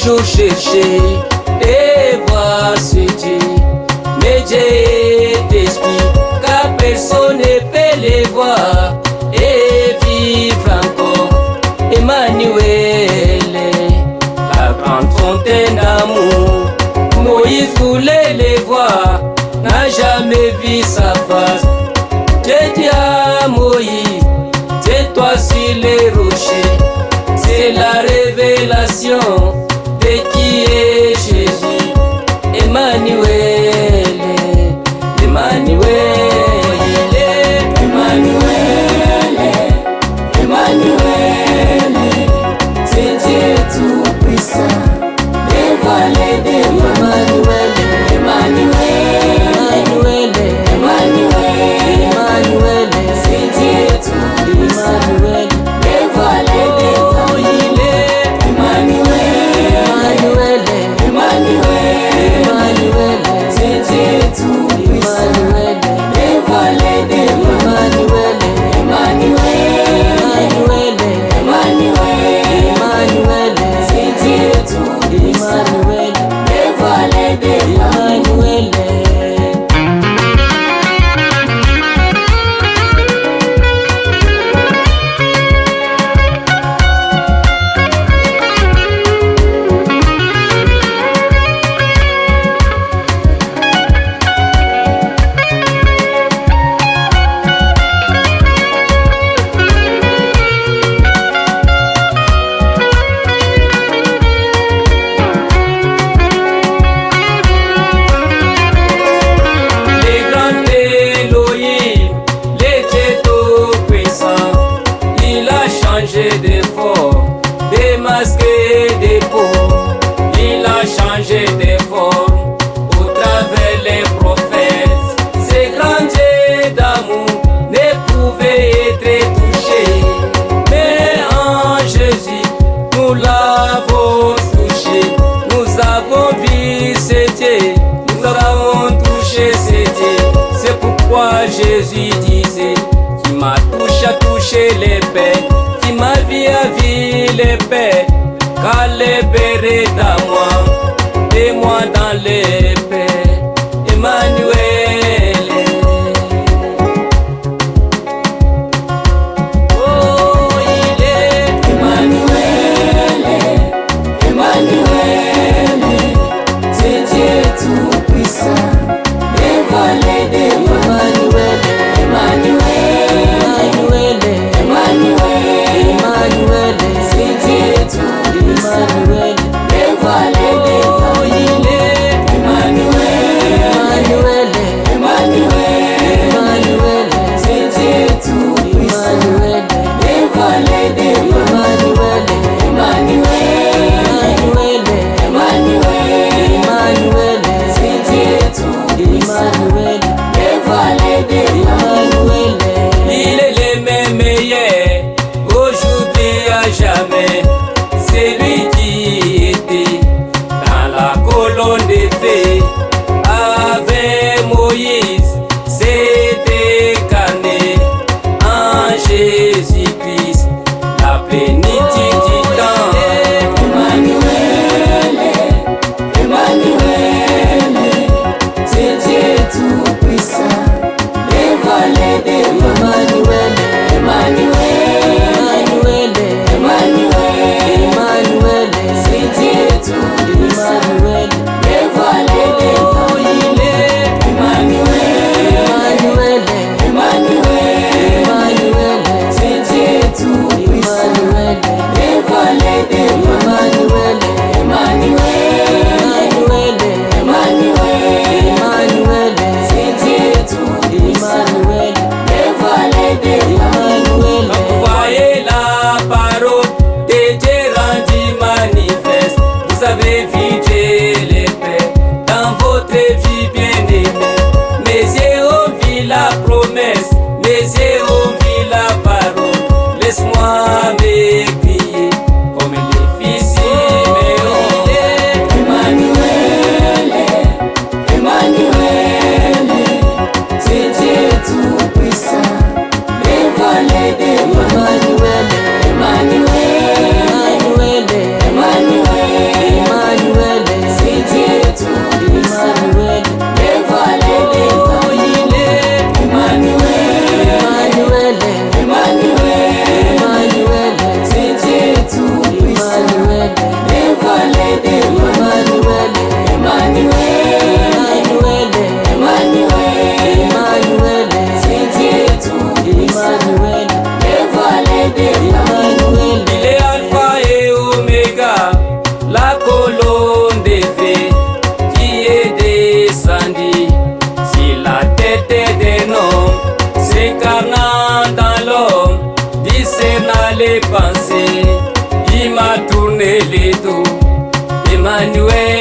toujours chercher et voir ce Dieu. Mais Dieu est esprit, car personne ne peut les voir et vivre encore. Emmanuel, la grande fontaine d'amour. Moïse voulait les voir, n'a jamais vu sa face. J'ai dit à Moïse, tais-toi sur les rochers. C'est la révélation de qui est Jésus. Emmanuel, Emmanuel, Emmanuel, Emmanuel, c'est Dieu tout-puissant, dévoilé devant. Emmanuel, Emmanuel, Emmanuel, Emmanuel, c'est Dieu tout-puissant, dévoilé devant. Emmanuel, Emmanuel, c'est Dieu tout-puissant, dévoilé devant. Emmanuel, Emmanuel, c'est Dieu tout-puissant, dévoilé devant. De forme, démasqué des peaux, il a changé de forme au travers les prophètes. Ces grands dieux d'amour ne pouvaient être touchés, mais en Jésus nous l'avons touché. Nous avons vu ce Dieu, nous avons touché ce Dieu. C'est pourquoi Jésus disait, qui m'a touché a touché les peines. Ma vie a vu les paix, car les pères est à moi, et moi dans les paix. Emmanuel, oh il est Emmanuel, Emmanuel, c'est Dieu tout-puissant, dévoilé devant. Emmanuel, c'est Dieu tout-puissant, dévoilé devant. Il est Emmanuel, Emmanuel, c'est Dieu tout-puissant, dévoilé devant. Emmanuel, c'est Dieu tout-puissant, dévoilé devant. Il est le même meilleur, aujourd'hui à jamais. C'est lui qui était dans la colonne de feu avec Moïse, s'est incarné en Jésus-Christ, la plénitude du temps. Emmanuel, c'est Dieu tout-puissant, dévoilé devant. Emmanuel, c'est Dieu tout-puissant, dévoilé devant. Il est Emmanuel, c'est Dieu tout-puissant, dévoilé devant. Emmanuel, c'est Dieu tout-puissant, dévoilé devant. Vous voyez la parole de Dieu rendue manifeste. Vous avez vu Dieu les pères dans votre vie bien-aimée. Mes yeux ont vu la promesse, mes yeux ont vu la parole. Laisse-moi m'écrier comme les fils Siméon. Emmanuel, c'est Dieu tout-puissant, dévoilé devant. Emmanuel, Incarnant dans l'homme, discernant les pensées, il m'a tourné les dos. Emmanuel.